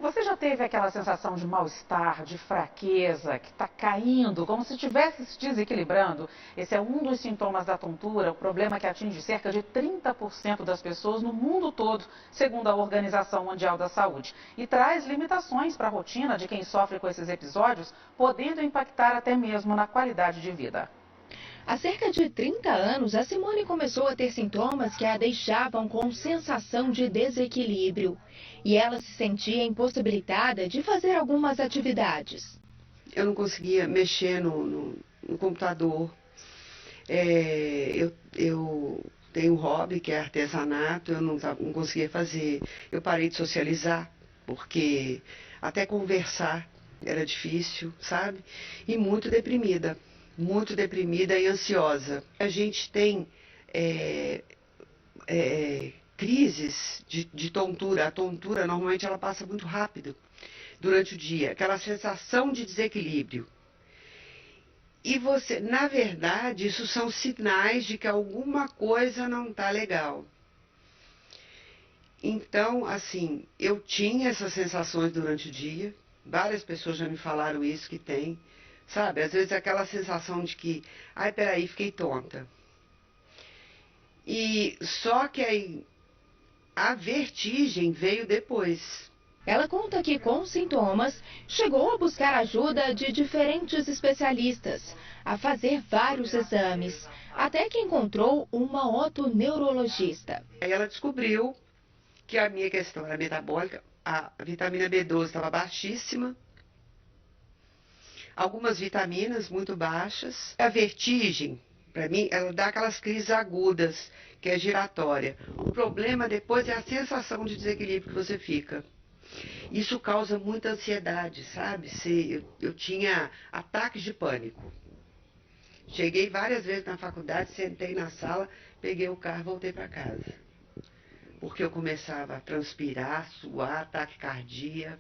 Você já teve aquela sensação de mal-estar, de fraqueza, que está caindo, como se estivesse se desequilibrando? Esse é um dos sintomas da tontura, o problema que atinge cerca de 30% das pessoas no mundo todo, segundo a Organização Mundial da Saúde. E traz limitações para a rotina de quem sofre com esses episódios, podendo impactar até mesmo na qualidade de vida. Há cerca de 30 anos, a Simone começou a ter sintomas que a deixavam com sensação de desequilíbrio. E ela se sentia impossibilitada de fazer algumas atividades. Eu não conseguia mexer no computador. Eu tenho um hobby que é artesanato, eu não conseguia fazer. Eu parei de socializar, porque até conversar era difícil, sabe? E muito deprimida e ansiosa. A gente tem crises de tontura. A tontura, normalmente, ela passa muito rápido durante o dia. Aquela sensação de desequilíbrio. E você, na verdade, isso são sinais de que alguma coisa não está legal. Então, assim, eu tinha essas sensações durante o dia. Várias pessoas já me falaram isso, que tem. Sabe, às vezes aquela sensação de que, ai, peraí, fiquei tonta. E só que aí a vertigem veio depois. Ela conta que, com sintomas, chegou a buscar ajuda de diferentes especialistas, a fazer vários exames, até que encontrou uma otoneurologista. Aí ela descobriu que a minha questão era metabólica, a vitamina B12 estava baixíssima, algumas vitaminas muito baixas. A vertigem, para mim, ela dá aquelas crises agudas, que é giratória. O problema depois é a sensação de desequilíbrio que você fica. Isso causa muita ansiedade, sabe? Eu tinha ataques de pânico. Cheguei várias vezes na faculdade, sentei na sala, peguei o carro e voltei para casa. Porque eu começava a transpirar, suar, taquicardia.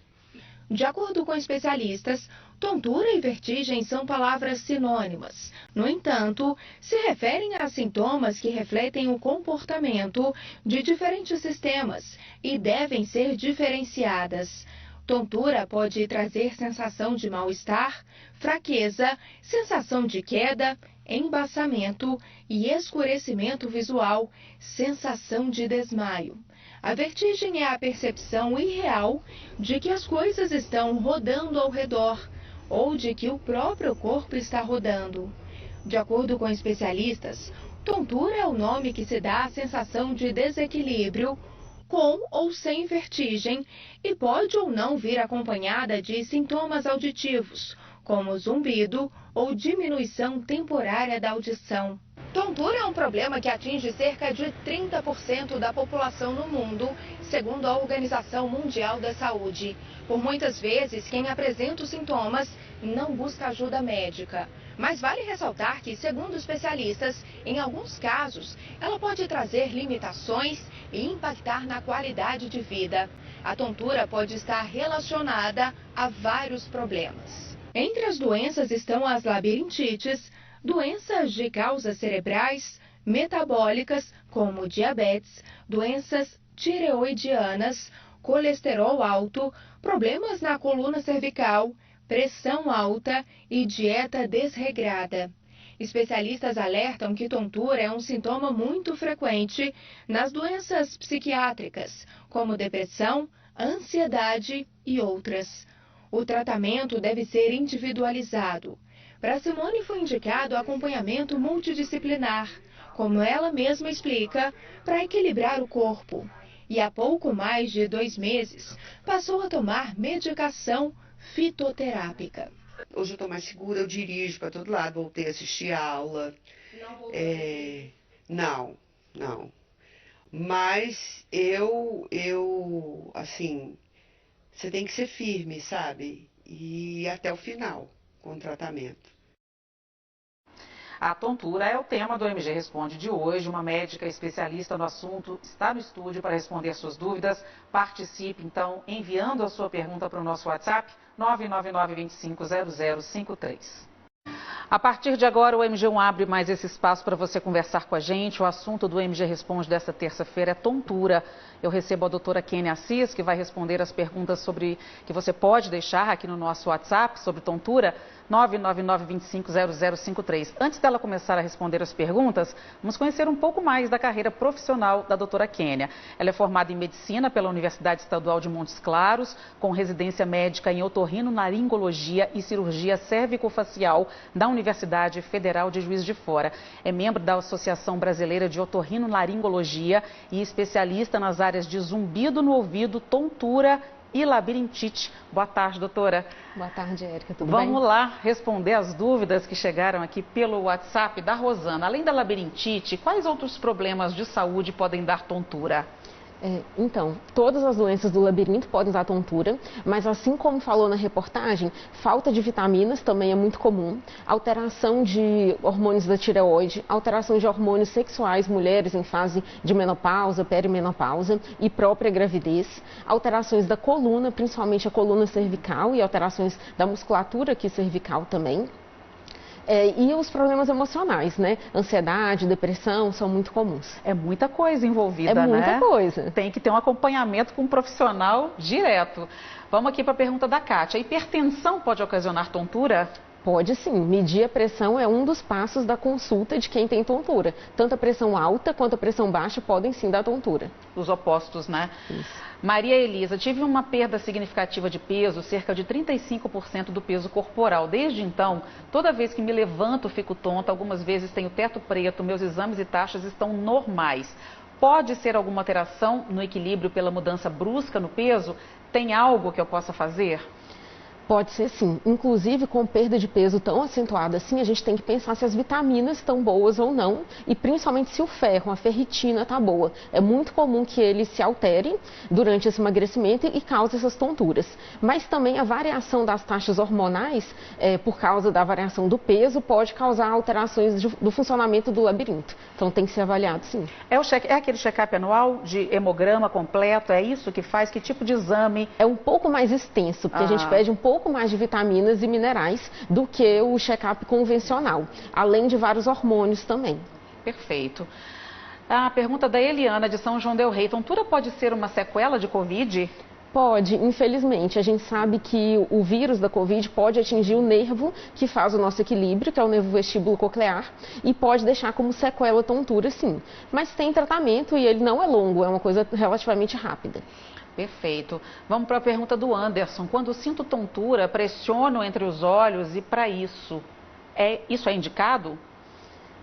De acordo com especialistas, tontura e vertigem são palavras sinônimas. No entanto, se referem a sintomas que refletem o comportamento de diferentes sistemas e devem ser diferenciadas. Tontura pode trazer sensação de mal-estar, fraqueza, sensação de queda, embaçamento e escurecimento visual, sensação de desmaio. A vertigem é a percepção irreal de que as coisas estão rodando ao redor ou de que o próprio corpo está rodando. De acordo com especialistas, tontura é o nome que se dá à sensação de desequilíbrio, com ou sem vertigem, e pode ou não vir acompanhada de sintomas auditivos, como zumbido ou diminuição temporária da audição. Tontura é um problema que atinge cerca de 30% da população no mundo, segundo a Organização Mundial da Saúde. Por muitas vezes, quem apresenta os sintomas não busca ajuda médica. Mas vale ressaltar que, segundo especialistas, em alguns casos, ela pode trazer limitações e impactar na qualidade de vida. A tontura pode estar relacionada a vários problemas. Entre as doenças estão as labirintites, doenças de causas cerebrais, metabólicas, como diabetes, doenças tireoidianas, colesterol alto, problemas na coluna cervical, pressão alta e dieta desregrada. Especialistas alertam que tontura é um sintoma muito frequente nas doenças psiquiátricas, como depressão, ansiedade e outras. O tratamento deve ser individualizado. Para Simone foi indicado acompanhamento multidisciplinar, como ela mesma explica, para equilibrar o corpo. E há pouco mais de 2 meses, passou a tomar medicação fitoterápica. Hoje eu estou mais segura, eu dirijo para todo lado, voltei a assistir aula. Não. Mas assim, você tem que ser firme, sabe? E ir até o final com o tratamento. A tontura é o tema do MG Responde de hoje. Uma médica especialista no assunto está no estúdio para responder suas dúvidas. Participe, então, enviando a sua pergunta para o nosso WhatsApp 999-250053. A partir de agora, o MG1 abre mais esse espaço para você conversar com a gente. O assunto do MG Responde desta terça-feira é tontura. Eu recebo a doutora Kênia Assis, que vai responder as perguntas que você pode deixar aqui no nosso WhatsApp sobre tontura, 999-250053. Antes dela começar a responder as perguntas, vamos conhecer um pouco mais da carreira profissional da doutora Kênia. Ela é formada em medicina pela Universidade Estadual de Montes Claros, com residência médica em otorrinolaringologia e cirurgia cérvico-facial da Universidade Federal de Juiz de Fora. É membro da Associação Brasileira de Otorrinolaringologia e especialista nas áreas de zumbido no ouvido, tontura e labirintite. Boa tarde, doutora. Boa tarde, Érica. Tudo bem? Vamos lá responder as dúvidas que chegaram aqui pelo WhatsApp da Rosana. Além da labirintite, quais outros problemas de saúde podem dar tontura? Então, todas as doenças do labirinto podem dar tontura, mas assim como falou na reportagem, falta de vitaminas também é muito comum, alteração de hormônios da tireoide, alteração de hormônios sexuais, mulheres em fase de menopausa, perimenopausa e própria gravidez, alterações da coluna, principalmente a coluna cervical e alterações da musculatura aqui cervical também. E os problemas emocionais, né? Ansiedade, depressão são muito comuns. É muita coisa envolvida, né? É muita coisa. Tem que ter um acompanhamento com um profissional direto. Vamos aqui para a pergunta da Kátia. A hipertensão pode ocasionar tontura? Pode sim. Medir a pressão é um dos passos da consulta de quem tem tontura. Tanto a pressão alta quanto a pressão baixa podem sim dar tontura. Os opostos, né? Isso. Maria Elisa, tive uma perda significativa de peso, cerca de 35% do peso corporal. Desde então, toda vez que me levanto, fico tonta, algumas vezes tenho teto preto, meus exames e taxas estão normais. Pode ser alguma alteração no equilíbrio pela mudança brusca no peso? Tem algo que eu possa fazer? Pode ser sim. Inclusive, com perda de peso tão acentuada assim, a gente tem que pensar se as vitaminas estão boas ou não e principalmente se o ferro, a ferritina está boa. É muito comum que ele se altere durante esse emagrecimento e cause essas tonturas. Mas também a variação das taxas hormonais, por causa da variação do peso, pode causar alterações do funcionamento do labirinto. Então tem que ser avaliado sim. É aquele check-up anual de hemograma completo? É isso que faz? Que tipo de exame? É um pouco mais extenso, porque a gente pede um pouco mais de vitaminas e minerais do que o check-up convencional, além de vários hormônios também. Perfeito. A pergunta da Eliana, de São João del Rei. Tontura pode ser uma sequela de Covid? Pode, infelizmente. A gente sabe que o vírus da Covid pode atingir o nervo que faz o nosso equilíbrio, que é o nervo vestíbulo coclear, e pode deixar como sequela tontura, sim. Mas tem tratamento e ele não é longo, é uma coisa relativamente rápida. Perfeito. Vamos para a pergunta do Anderson. Quando sinto tontura, pressiono entre os olhos e para isso é indicado?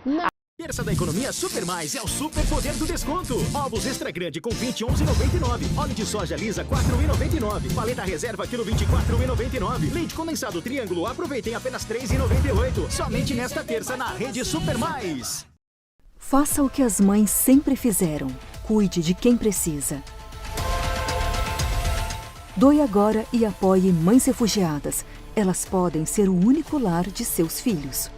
Não. Terça da economia Super Mais é o super poder do desconto. Ovos extra grande com 20, 11,99. Óleo de soja lisa 4,99. Paleta reserva quilo 24,99. Leite condensado Triângulo, aproveitem apenas 3,98. Somente nesta terça na rede Super Mais. Faça o que as mães sempre fizeram. Cuide de quem precisa. Doe agora e apoie Mães Refugiadas. Elas podem ser o único lar de seus filhos.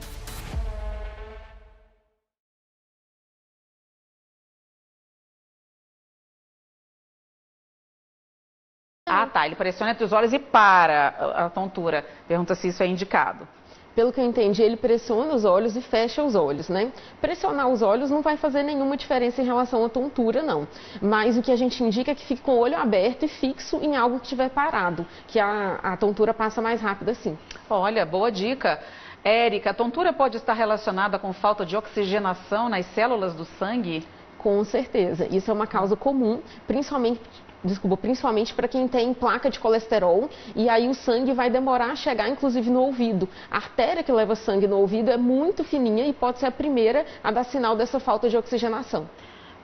Ah, tá. Ele pressiona entre os olhos e para a tontura. Pergunta se isso é indicado. Pelo que eu entendi, ele pressiona os olhos e fecha os olhos, né? Pressionar os olhos não vai fazer nenhuma diferença em relação à tontura, não. Mas o que a gente indica é que fique com o olho aberto e fixo em algo que estiver parado, que a tontura passa mais rápido assim. Olha, boa dica. Érica, a tontura pode estar relacionada com falta de oxigenação nas células do sangue? Com certeza. Isso é uma causa comum, principalmente para quem tem placa de colesterol, e aí o sangue vai demorar a chegar, inclusive, no ouvido. A artéria que leva sangue no ouvido é muito fininha e pode ser a primeira a dar sinal dessa falta de oxigenação.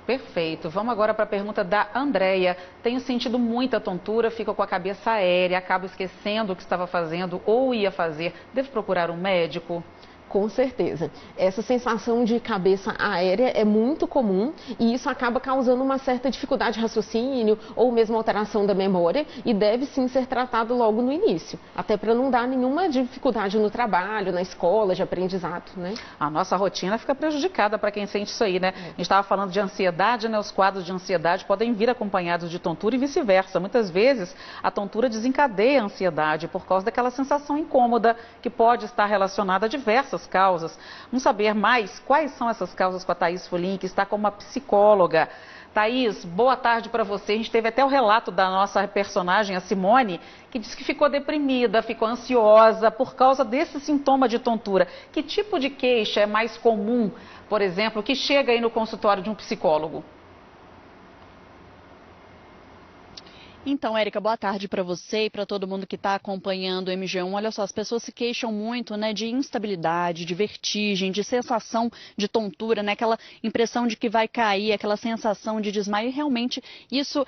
Perfeito. Vamos agora para a pergunta da Andréia. Tenho sentido muita tontura, fico com a cabeça aérea, acabo esquecendo o que estava fazendo ou ia fazer. Devo procurar um médico? Com certeza. Essa sensação de cabeça aérea é muito comum e isso acaba causando uma certa dificuldade de raciocínio ou mesmo alteração da memória e deve sim ser tratado logo no início, até para não dar nenhuma dificuldade no trabalho, na escola, de aprendizado, né? A nossa rotina fica prejudicada para quem sente isso aí, né? A gente estava falando de ansiedade, né? Os quadros de ansiedade podem vir acompanhados de tontura e vice-versa. Muitas vezes a tontura desencadeia a ansiedade por causa daquela sensação incômoda que pode estar relacionada a diversas essas causas. Vamos saber mais quais são essas causas com a Thaís Folim, que está como uma psicóloga. Thaís, boa tarde para você. A gente teve até o relato da nossa personagem, a Simone, que disse que ficou deprimida, ficou ansiosa por causa desse sintoma de tontura. Que tipo de queixa é mais comum, por exemplo, que chega aí no consultório de um psicólogo? Então, Érica, boa tarde para você e para todo mundo que está acompanhando o MG1. Olha só, as pessoas se queixam muito, né, de instabilidade, de vertigem, de sensação de tontura, né, aquela impressão de que vai cair, aquela sensação de desmaio. E realmente isso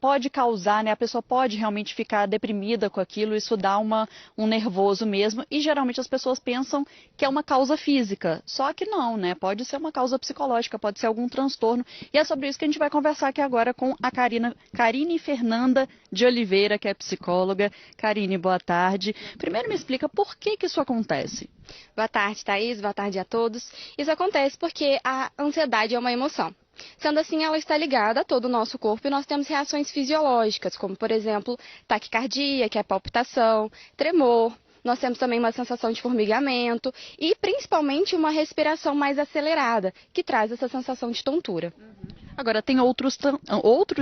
pode causar, né, a pessoa pode realmente ficar deprimida com aquilo, isso dá um nervoso mesmo. E geralmente as pessoas pensam que é uma causa física, só que não, né, pode ser uma causa psicológica, pode ser algum transtorno. E é sobre isso que a gente vai conversar aqui agora com a Karine Fernanda de Oliveira, que é psicóloga. Karine, boa tarde. Primeiro me explica por que isso acontece. Boa tarde, Thaís. Boa tarde a todos. Isso acontece porque a ansiedade é uma emoção. Sendo assim, ela está ligada a todo o nosso corpo e nós temos reações fisiológicas, como, por exemplo, taquicardia, que é palpitação, tremor. Nós temos também uma sensação de formigamento e, principalmente, uma respiração mais acelerada, que traz essa sensação de tontura. Agora, tem outros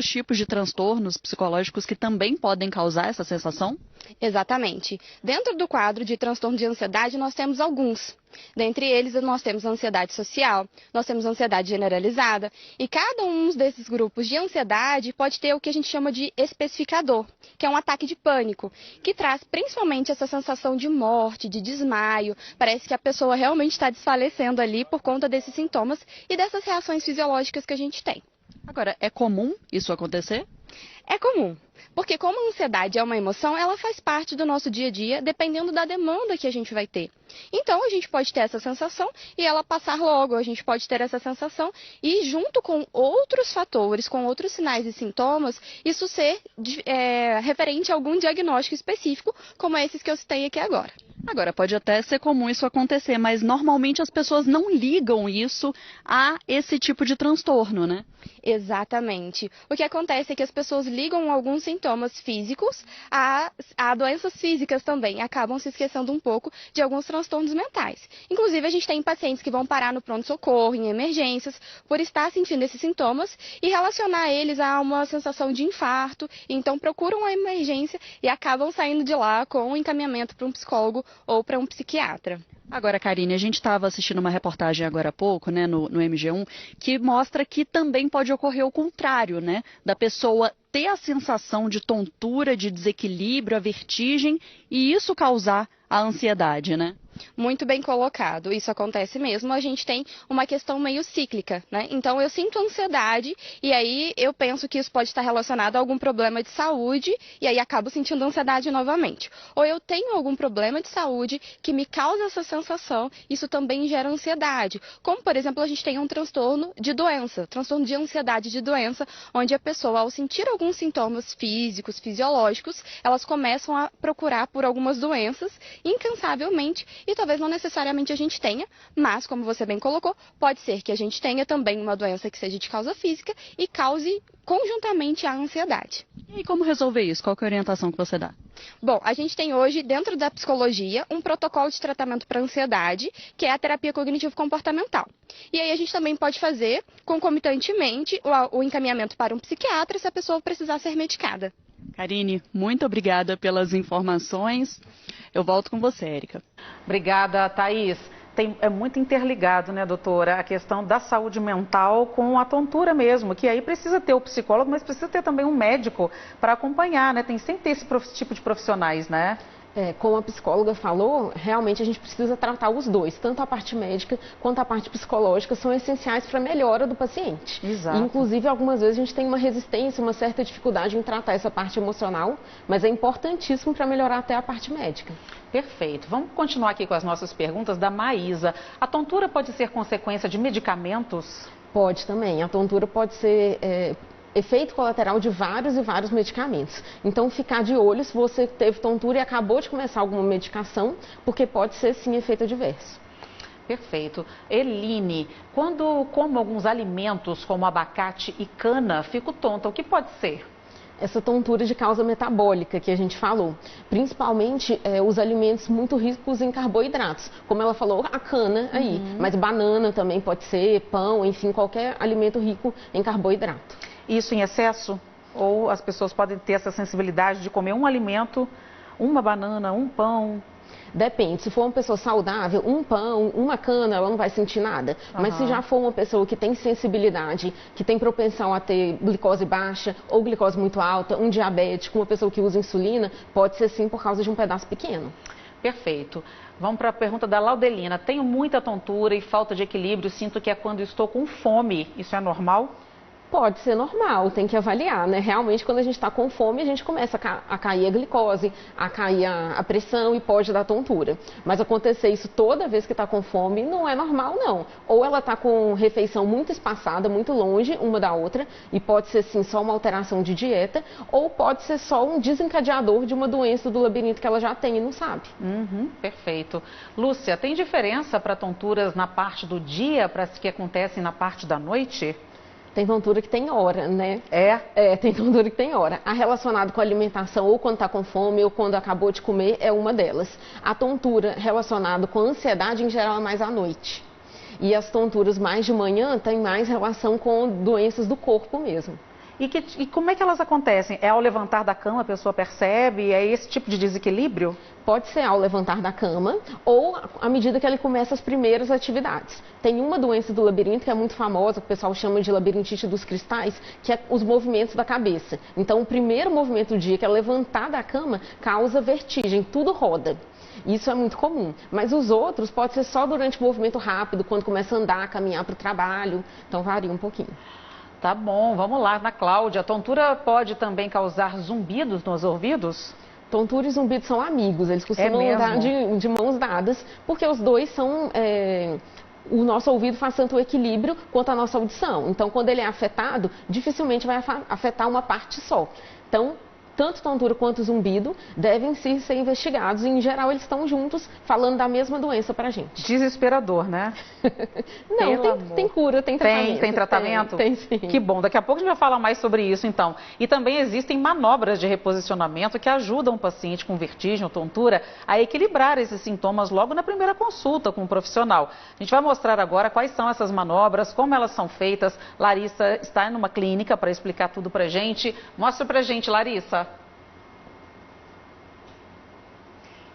tipos de transtornos psicológicos que também podem causar essa sensação? Exatamente. Dentro do quadro de transtorno de ansiedade, nós temos alguns. Dentre eles, nós temos a ansiedade social, nós temos a ansiedade generalizada, e cada um desses grupos de ansiedade pode ter o que a gente chama de especificador, que é um ataque de pânico, que traz principalmente essa sensação de morte, de desmaio. Parece que a pessoa realmente está desfalecendo ali por conta desses sintomas e dessas reações fisiológicas que a gente tem. Agora, é comum isso acontecer? É comum, porque como a ansiedade é uma emoção, ela faz parte do nosso dia a dia, dependendo da demanda que a gente vai ter. Então, a gente pode ter essa sensação e ela passar logo, a gente pode ter essa sensação e, junto com outros fatores, com outros sinais e sintomas, isso ser referente a algum diagnóstico específico, como esses que eu citei aqui agora. Agora, pode até ser comum isso acontecer, mas normalmente as pessoas não ligam isso a esse tipo de transtorno, né? Exatamente. O que acontece é que as pessoas ligam alguns sintomas físicos a doenças físicas também, acabam se esquecendo um pouco de alguns transtornos mentais. Inclusive, a gente tem pacientes que vão parar no pronto-socorro, em emergências, por estar sentindo esses sintomas e relacionar eles a uma sensação de infarto, então procuram a emergência e acabam saindo de lá com um encaminhamento para um psicólogo ou para um psiquiatra. Agora, Karine, a gente estava assistindo uma reportagem agora há pouco, né, no MG1, que mostra que também pode ocorrer o contrário, né, da pessoa ter a sensação de tontura, de desequilíbrio, a vertigem e isso causar a ansiedade, né? Muito bem colocado, isso acontece mesmo, a gente tem uma questão meio cíclica, né? Então eu sinto ansiedade e aí eu penso que isso pode estar relacionado a algum problema de saúde e aí acabo sentindo ansiedade novamente. Ou eu tenho algum problema de saúde que me causa essa sensação, isso também gera ansiedade. Como, por exemplo, a gente tem um transtorno de doença, transtorno de ansiedade de doença, onde a pessoa, ao sentir alguns sintomas físicos, fisiológicos, elas começam a procurar por algumas doenças incansavelmente. E talvez não necessariamente a gente tenha, mas, como você bem colocou, pode ser que a gente tenha também uma doença que seja de causa física e cause conjuntamente a ansiedade. E como resolver isso? Qual que é a orientação que você dá? Bom, a gente tem hoje, dentro da psicologia, um protocolo de tratamento para ansiedade, que é a terapia cognitivo-comportamental. E aí a gente também pode fazer, concomitantemente, o encaminhamento para um psiquiatra se a pessoa precisar ser medicada. Karine, muito obrigada pelas informações. Eu volto com você, Érica. Obrigada, Thaís. É muito interligado, né, doutora, a questão da saúde mental com a tontura mesmo, que aí precisa ter o psicólogo, mas precisa ter também um médico para acompanhar, né? Tem sempre ter esse tipo de profissionais, né? Como a psicóloga falou, realmente a gente precisa tratar os dois, tanto a parte médica quanto a parte psicológica são essenciais para a melhora do paciente. Exato. Inclusive, algumas vezes a gente tem uma resistência, uma certa dificuldade em tratar essa parte emocional, mas é importantíssimo para melhorar até a parte médica. Perfeito. Vamos continuar aqui com as nossas perguntas da Maísa. A tontura pode ser consequência de medicamentos? Pode também. A tontura pode ser efeito colateral de vários e vários medicamentos. Então, ficar de olho se você teve tontura e acabou de começar alguma medicação, porque pode ser sim efeito adverso. Perfeito. Eline, quando como alguns alimentos como abacate e cana, fico tonta, o que pode ser? Essa tontura de causa metabólica que a gente falou, principalmente os alimentos muito ricos em carboidratos, como ela falou, a cana aí, mas banana também pode ser, pão, enfim, qualquer alimento rico em carboidrato. Isso em excesso? Ou as pessoas podem ter essa sensibilidade de comer um alimento, uma banana, um pão? Depende, se for uma pessoa saudável, um pão, uma cana, ela não vai sentir nada. Mas se já for uma pessoa que tem sensibilidade, que tem propensão a ter glicose baixa ou glicose muito alta, um diabético, uma pessoa que usa insulina, pode ser sim por causa de um pedaço pequeno. Perfeito. Vamos para a pergunta da Laudelina. Tenho muita tontura e falta de equilíbrio, sinto que é quando estou com fome. Isso é normal? Pode ser normal, tem que avaliar, né? Realmente, quando a gente está com fome, a gente começa a cair a glicose, a cair a pressão e pode dar tontura. Mas acontecer isso toda vez que está com fome não é normal, não. Ou ela está com refeição muito espaçada, muito longe uma da outra, e pode ser, sim, só uma alteração de dieta, ou pode ser só um desencadeador de uma doença do labirinto que ela já tem e não sabe. Perfeito. Lúcia, tem diferença para tonturas na parte do dia para as que acontecem na parte da noite? Tem tontura que tem hora, né? Tem tontura que tem hora. A relacionada com a alimentação, ou quando está com fome, ou quando acabou de comer, é uma delas. A tontura relacionada com a ansiedade, em geral, é mais à noite. E as tonturas mais de manhã têm mais relação com doenças do corpo mesmo. E como é que elas acontecem? É ao levantar da cama a pessoa percebe? É esse tipo de desequilíbrio? Pode ser ao levantar da cama ou à medida que ele começa as primeiras atividades. Tem uma doença do labirinto que é muito famosa, que o pessoal chama de labirintite dos cristais, que é os movimentos da cabeça. Então, o primeiro movimento do dia, que é levantar da cama, causa vertigem, tudo roda. Isso é muito comum, mas os outros pode ser só durante o movimento rápido, quando começa a andar, caminhar para o trabalho, então varia um pouquinho. Tá bom, vamos lá, na Cláudia. A tontura pode também causar zumbidos nos ouvidos? Tontura e zumbido são amigos, eles costumam andar de mãos dadas, porque os dois são... O nosso ouvido faz tanto o equilíbrio quanto a nossa audição. Então, quando ele é afetado, dificilmente vai afetar uma parte só. Então, tanto tontura quanto zumbido devem sim ser investigados e, em geral, eles estão juntos falando da mesma doença pra gente. Desesperador, né? Não, tem cura, tem tratamento. Tem tratamento? Tem sim. Que bom, daqui a pouco a gente vai falar mais sobre isso, então. E também existem manobras de reposicionamento que ajudam o paciente com vertigem ou tontura a equilibrar esses sintomas logo na primeira consulta com o profissional. A gente vai mostrar agora quais são essas manobras, como elas são feitas. Larissa está numa clínica para explicar tudo pra gente. Mostra pra gente, Larissa.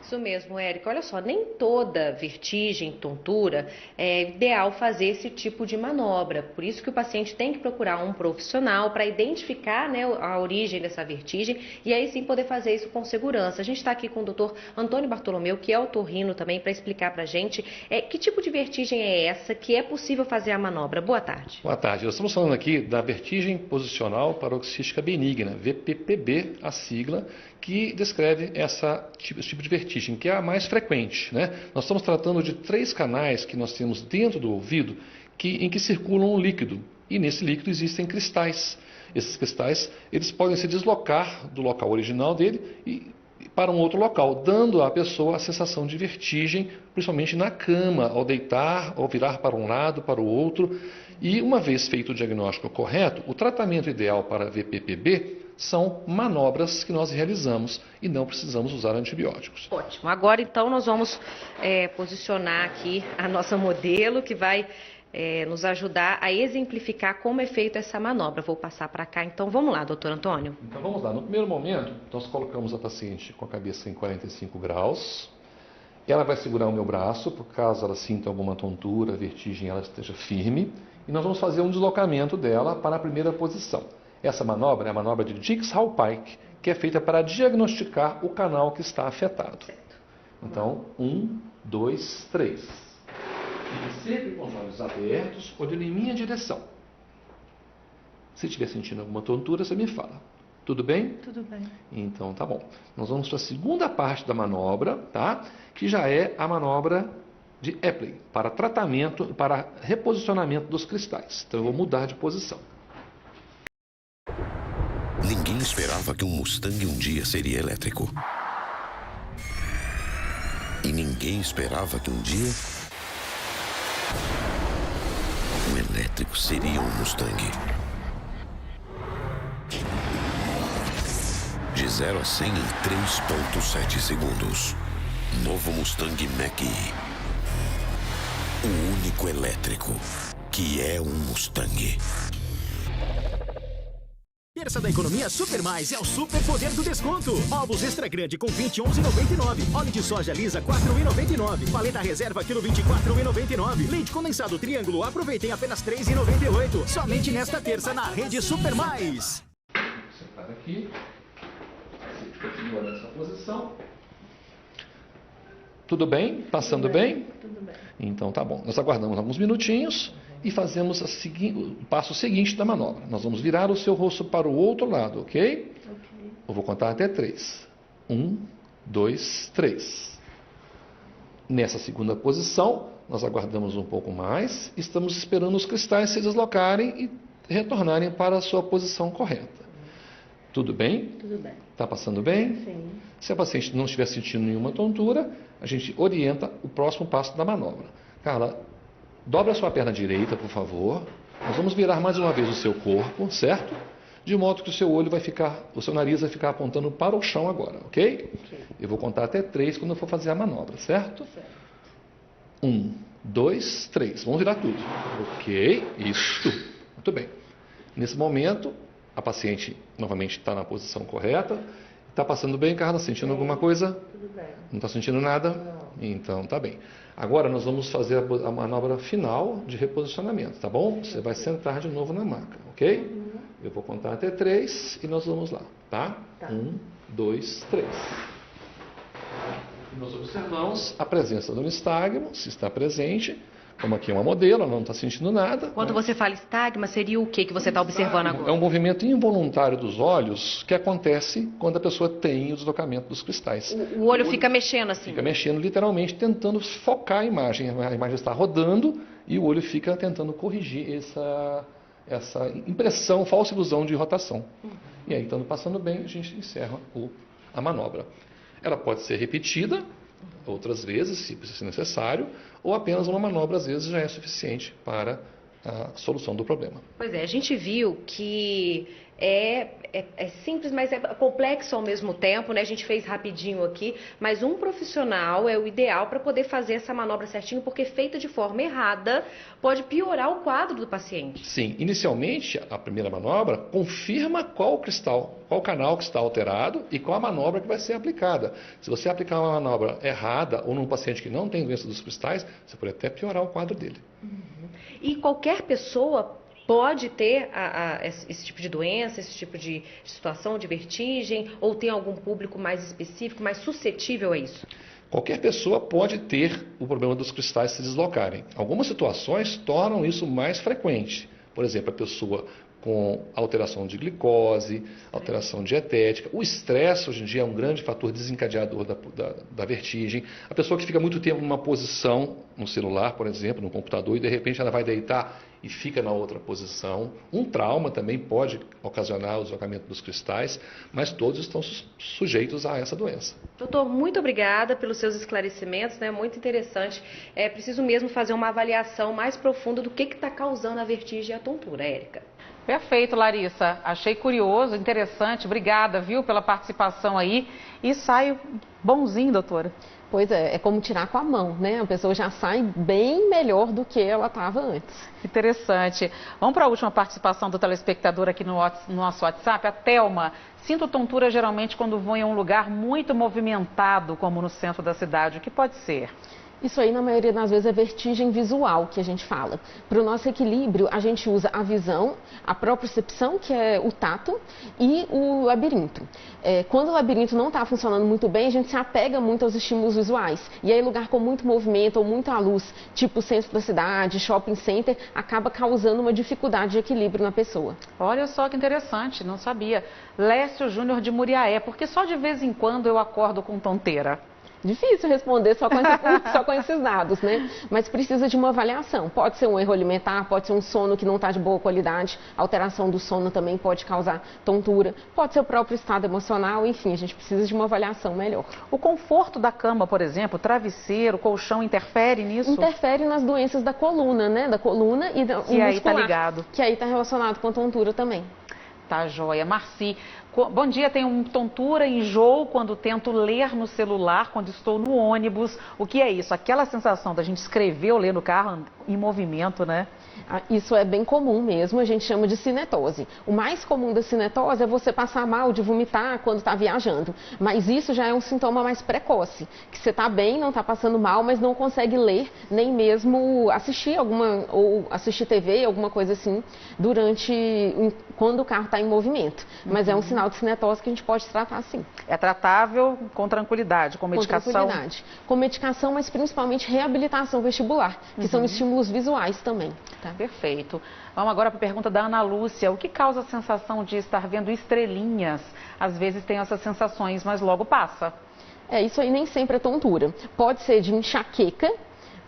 Isso mesmo, Érica. Olha só, nem toda vertigem, tontura, é ideal fazer esse tipo de manobra. Por isso que o paciente tem que procurar um profissional para identificar, né, a origem dessa vertigem e aí sim poder fazer isso com segurança. A gente está aqui com o doutor Antônio Bartolomeu, que é otorrino também, para explicar para a gente que tipo de vertigem é essa, que é possível fazer a manobra. Boa tarde. Boa tarde. Nós estamos falando aqui da vertigem posicional paroxística benigna, VPPB, a sigla, que descreve esse tipo de vertigem, que é a mais frequente, né? Nós estamos tratando de 3 canais que nós temos dentro do ouvido em que circula um líquido, e nesse líquido existem cristais. Esses cristais, eles podem se deslocar do local original dele e para um outro local, dando à pessoa a sensação de vertigem, principalmente na cama, ao deitar, ao virar para um lado, para o outro. E uma vez feito o diagnóstico correto, o tratamento ideal para VPPB são manobras que nós realizamos e não precisamos usar antibióticos. Ótimo. Agora, então, nós vamos posicionar aqui a nossa modelo que vai nos ajudar a exemplificar como é feita essa manobra. Vou passar para cá. Então, vamos lá, doutor Antônio. Então, vamos lá. No primeiro momento, nós colocamos a paciente com a cabeça em 45 graus. Ela vai segurar o meu braço, por caso ela sinta alguma tontura, vertigem, ela esteja firme. E nós vamos fazer um deslocamento dela para a primeira posição. Essa manobra é a manobra de Dix-Hallpike, que é feita para diagnosticar o canal que está afetado. Então, 1, 2, 3. Fique sempre com os olhos abertos, olhando em minha direção. Se estiver sentindo alguma tontura, você me fala. Tudo bem? Tudo bem. Então, tá bom. Nós vamos para a segunda parte da manobra, tá? Que já é a manobra de Epley, para tratamento, para reposicionamento dos cristais. Então, eu vou mudar de posição. Ninguém esperava que um Mustang um dia seria elétrico. E ninguém esperava que um dia um elétrico seria um Mustang. 0 a 100 em 3,7 segundos. Novo Mustang Mach-E. O único elétrico que é um Mustang. Terça da economia Super Mais é o super poder do desconto. Ovos extra grande com 20, 11,99. Óleo de soja lisa, 4,99. Paleta reserva, quilo 24,99. Leite condensado Triângulo, aproveitem apenas 3,98. Somente nesta terça na rede Super Mais. Sentar aqui. Você continua nessa posição. Tudo bem? Passando bem? Tudo bem. Então tá bom. Nós aguardamos alguns minutinhos e fazemos o passo seguinte da manobra. Nós vamos virar o seu rosto para o outro lado, ok? Eu vou contar até 3. 1, 2, 3. Nessa segunda posição, nós aguardamos um pouco mais. Estamos esperando os cristais se deslocarem e retornarem para a sua posição correta. Tudo bem? Tudo bem. Está passando bem? Sim. Se a paciente não estiver sentindo nenhuma tontura, a gente orienta o próximo passo da manobra. Carla, dobra a sua perna direita, por favor. Nós vamos virar mais uma vez o seu corpo, certo? De modo que o seu olho vai ficar, o seu nariz vai ficar apontando para o chão agora, ok? Eu vou contar até 3 quando eu for fazer a manobra, certo? 1, 2, 3. Vamos virar tudo. Ok, isso. Muito bem. Nesse momento, a paciente novamente está na posição correta. Está passando bem, Carla? Sentindo alguma coisa? Tudo bem. Não está sentindo nada? Não. Então, tá bem. Agora nós vamos fazer a manobra final de reposicionamento, tá bom? Você vai sentar de novo na maca, ok? Eu vou contar até 3 e nós vamos lá, tá? 1, 2, 3. Nós observamos a presença do nistagmo, se está presente. Como aqui é uma modelo, ela não está sentindo nada. Quando você fala estagma, seria o que você está observando agora? É um movimento involuntário dos olhos que acontece quando a pessoa tem o deslocamento dos cristais. O olho fica mexendo assim? Fica mexendo, literalmente, tentando focar a imagem. A imagem está rodando e o olho fica tentando corrigir essa impressão, falsa ilusão de rotação. E aí, estando passando bem, a gente encerra a manobra. Ela pode ser repetida outras vezes, se necessário, ou apenas uma manobra, às vezes, já é suficiente para a solução do problema. Pois é, a gente viu que é simples, mas é complexo ao mesmo tempo, né? A gente fez rapidinho aqui, mas um profissional é o ideal para poder fazer essa manobra certinho, porque feita de forma errada pode piorar o quadro do paciente. Sim, inicialmente a primeira manobra confirma qual canal que está alterado e qual a manobra que vai ser aplicada. Se você aplicar uma manobra errada ou num paciente que não tem doença dos cristais, você pode até piorar o quadro dele. E qualquer pessoa pode ter esse tipo de doença, esse tipo de situação de vertigem, ou tem algum público mais específico, mais suscetível a isso? Qualquer pessoa pode ter o problema dos cristais se deslocarem. Algumas situações tornam isso mais frequente. Por exemplo, a pessoa com alteração de glicose, alteração dietética. O estresse, hoje em dia, é um grande fator desencadeador da vertigem. A pessoa que fica muito tempo numa posição, no celular, por exemplo, no computador, e de repente ela vai deitar e fica na outra posição. Um trauma também pode ocasionar o deslocamento dos cristais, mas todos estão sujeitos a essa doença. Doutor, muito obrigada pelos seus esclarecimentos, né? Muito interessante. É preciso mesmo fazer uma avaliação mais profunda do que está causando a vertigem e a tontura, Érica. Perfeito, Larissa. Achei curioso, interessante. Obrigada, viu, pela participação aí. E saio bonzinho, doutora. Pois é como tirar com a mão, né? A pessoa já sai bem melhor do que ela estava antes. Interessante. Vamos para a última participação do telespectador aqui no nosso WhatsApp. A Thelma. Sinto tontura geralmente quando vou em um lugar muito movimentado, como no centro da cidade. O que pode ser? Isso aí, na maioria das vezes, é vertigem visual que a gente fala. Para o nosso equilíbrio, a gente usa a visão, a propriocepção, que é o tato, e o labirinto. Quando o labirinto não está funcionando muito bem, a gente se apega muito aos estímulos visuais. E aí, lugar com muito movimento ou muita luz, tipo centro da cidade, shopping center, acaba causando uma dificuldade de equilíbrio na pessoa. Olha só que interessante, não sabia. Lécio Júnior de Muriaé, porque só de vez em quando eu acordo com tonteira. Difícil responder só com esses dados, né? Mas precisa de uma avaliação. Pode ser um erro alimentar, pode ser um sono que não está de boa qualidade, alteração do sono também pode causar tontura, pode ser o próprio estado emocional, enfim, a gente precisa de uma avaliação melhor. O conforto da cama, por exemplo, travesseiro, colchão, interfere nisso? Interfere nas doenças da coluna, né? Da coluna e muscular. E aí tá ligado. Que aí está relacionado com a tontura também. Tá, joia. Marci, Bom dia, tenho tontura, enjoo quando tento ler no celular, quando estou no ônibus. O que é isso? Aquela sensação da gente escrever ou ler no carro em movimento, né? Isso é bem comum mesmo, a gente chama de cinetose. O mais comum da cinetose é você passar mal de vomitar quando está viajando. Mas isso já é um sintoma mais precoce, que você está bem, não está passando mal, mas não consegue ler, nem mesmo assistir assistir TV, alguma coisa assim, quando o carro está em movimento. Mas é um sinal de cinetose que a gente pode tratar sim. É tratável com tranquilidade, com medicação? Com tranquilidade. Com medicação, mas principalmente reabilitação vestibular, que são estímulos visuais também. Tá? Perfeito. Vamos agora para a pergunta da Ana Lúcia. O que causa a sensação de estar vendo estrelinhas? Às vezes tem essas sensações, mas logo passa. Isso aí nem sempre é tontura. Pode ser de enxaqueca,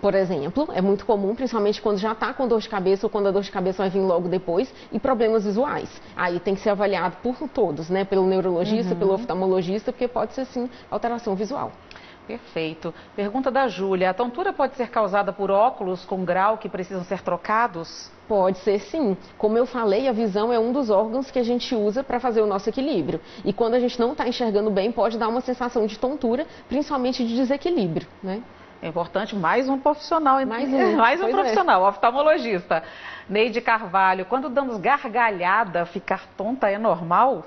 por exemplo, é muito comum, principalmente quando já está com dor de cabeça ou quando a dor de cabeça vai vir logo depois, e problemas visuais. Aí tem que ser avaliado por todos, né? Pelo neurologista, pelo oftalmologista, porque pode ser sim alteração visual. Perfeito. Pergunta da Júlia. A tontura pode ser causada por óculos com grau que precisam ser trocados? Pode ser sim. Como eu falei, a visão é um dos órgãos que a gente usa para fazer o nosso equilíbrio. E quando a gente não está enxergando bem, pode dar uma sensação de tontura, principalmente de desequilíbrio, né? É importante, mais um profissional, mais um profissional, oftalmologista. Neide Carvalho, quando damos gargalhada, ficar tonta é normal?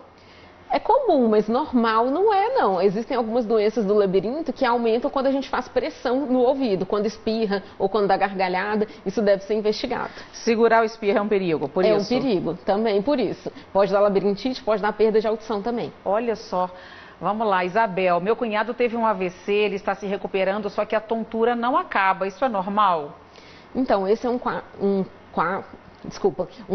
É comum, mas normal não é não. Existem algumas doenças do labirinto que aumentam quando a gente faz pressão no ouvido, quando espirra ou quando dá gargalhada, isso deve ser investigado. Segurar o espirro é um perigo, por isso? É um perigo, também por isso. Pode dar labirintite, pode dar perda de audição também. Olha só. Vamos lá, Isabel. Meu cunhado teve um AVC, ele está se recuperando, só que a tontura não acaba. Isso é normal? Então, esse é um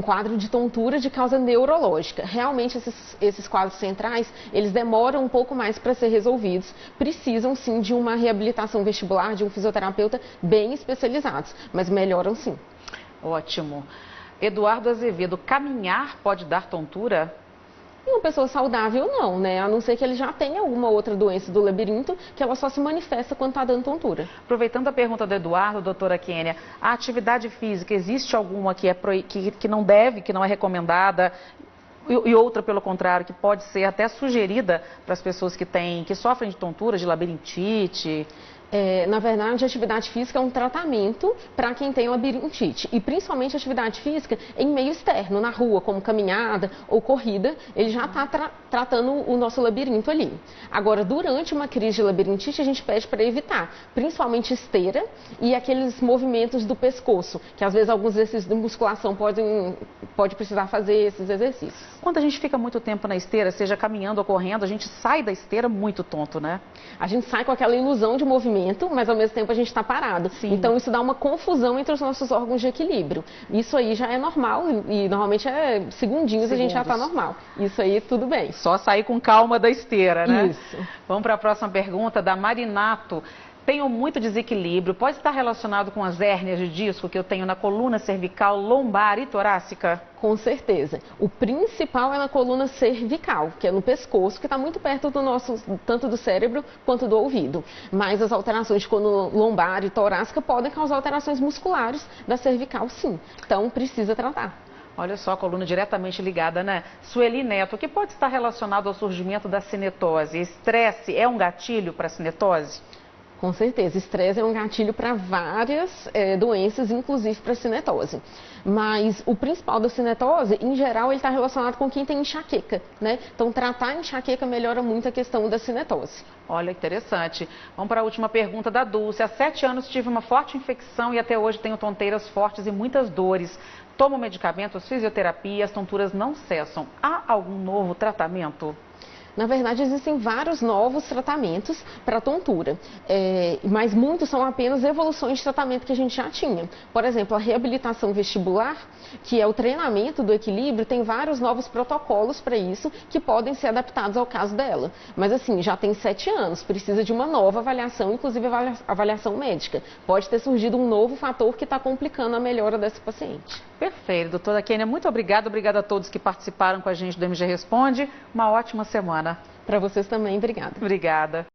quadro de tontura de causa neurológica. Realmente, esses quadros centrais, eles demoram um pouco mais para ser resolvidos. Precisam, sim, de uma reabilitação vestibular, de um fisioterapeuta bem especializados, mas melhoram, sim. Ótimo. Eduardo Azevedo, caminhar pode dar tontura? Em uma pessoa saudável, não, né? A não ser que ele já tenha alguma outra doença do labirinto, que ela só se manifesta quando está dando tontura. Aproveitando a pergunta do Eduardo, doutora Kênia, a atividade física, existe alguma que não deve, que não é recomendada, e outra, pelo contrário, que pode ser até sugerida para as pessoas que sofrem de tontura, de labirintite? Na verdade, a atividade física é um tratamento para quem tem labirintite. E principalmente a atividade física em meio externo, na rua, como caminhada ou corrida, ele já está tratando o nosso labirinto ali. Agora, durante uma crise de labirintite, a gente pede para evitar, principalmente esteira e aqueles movimentos do pescoço, que às vezes alguns exercícios de musculação pode precisar fazer esses exercícios. Quando a gente fica muito tempo na esteira, seja caminhando ou correndo, a gente sai da esteira muito tonto, né? A gente sai com aquela ilusão de movimento, mas ao mesmo tempo a gente está parado. Sim. Então isso dá uma confusão entre os nossos órgãos de equilíbrio. Isso aí já é normal e normalmente segundinhos a gente já está normal. Isso aí tudo bem. Só sair com calma da esteira, né? Isso. Vamos para a próxima pergunta da Marinato. Tenho muito desequilíbrio, pode estar relacionado com as hérnias de disco que eu tenho na coluna cervical, lombar e torácica? Com certeza. O principal é na coluna cervical, que é no pescoço, que está muito perto tanto do cérebro quanto do ouvido. Mas as alterações de coluna lombar e torácica podem causar alterações musculares da cervical, sim. Então, precisa tratar. Olha só, a coluna diretamente ligada, né? Sueli Neto, o que pode estar relacionado ao surgimento da cinetose? Estresse é um gatilho para a cinetose? Com certeza, estresse é um gatilho para várias doenças, inclusive para a cinetose. Mas o principal da cinetose, em geral, ele está relacionado com quem tem enxaqueca, né? Então, tratar a enxaqueca melhora muito a questão da cinetose. Olha, interessante. Vamos para a última pergunta da Dulce. Há 7 anos tive uma forte infecção e até hoje tenho tonteiras fortes e muitas dores. Tomo medicamentos, fisioterapia, as tonturas não cessam. Há algum novo tratamento? Na verdade, existem vários novos tratamentos para tontura, mas muitos são apenas evoluções de tratamento que a gente já tinha. Por exemplo, a reabilitação vestibular, que é o treinamento do equilíbrio, tem vários novos protocolos para isso que podem ser adaptados ao caso dela. Mas assim, já tem 7 anos, precisa de uma nova avaliação, inclusive avaliação médica. Pode ter surgido um novo fator que está complicando a melhora dessa paciente. Perfeito, doutora Kênia, muito obrigada. Obrigada a todos que participaram com a gente do MG Responde. Uma ótima semana. Para vocês também, obrigada. Obrigada.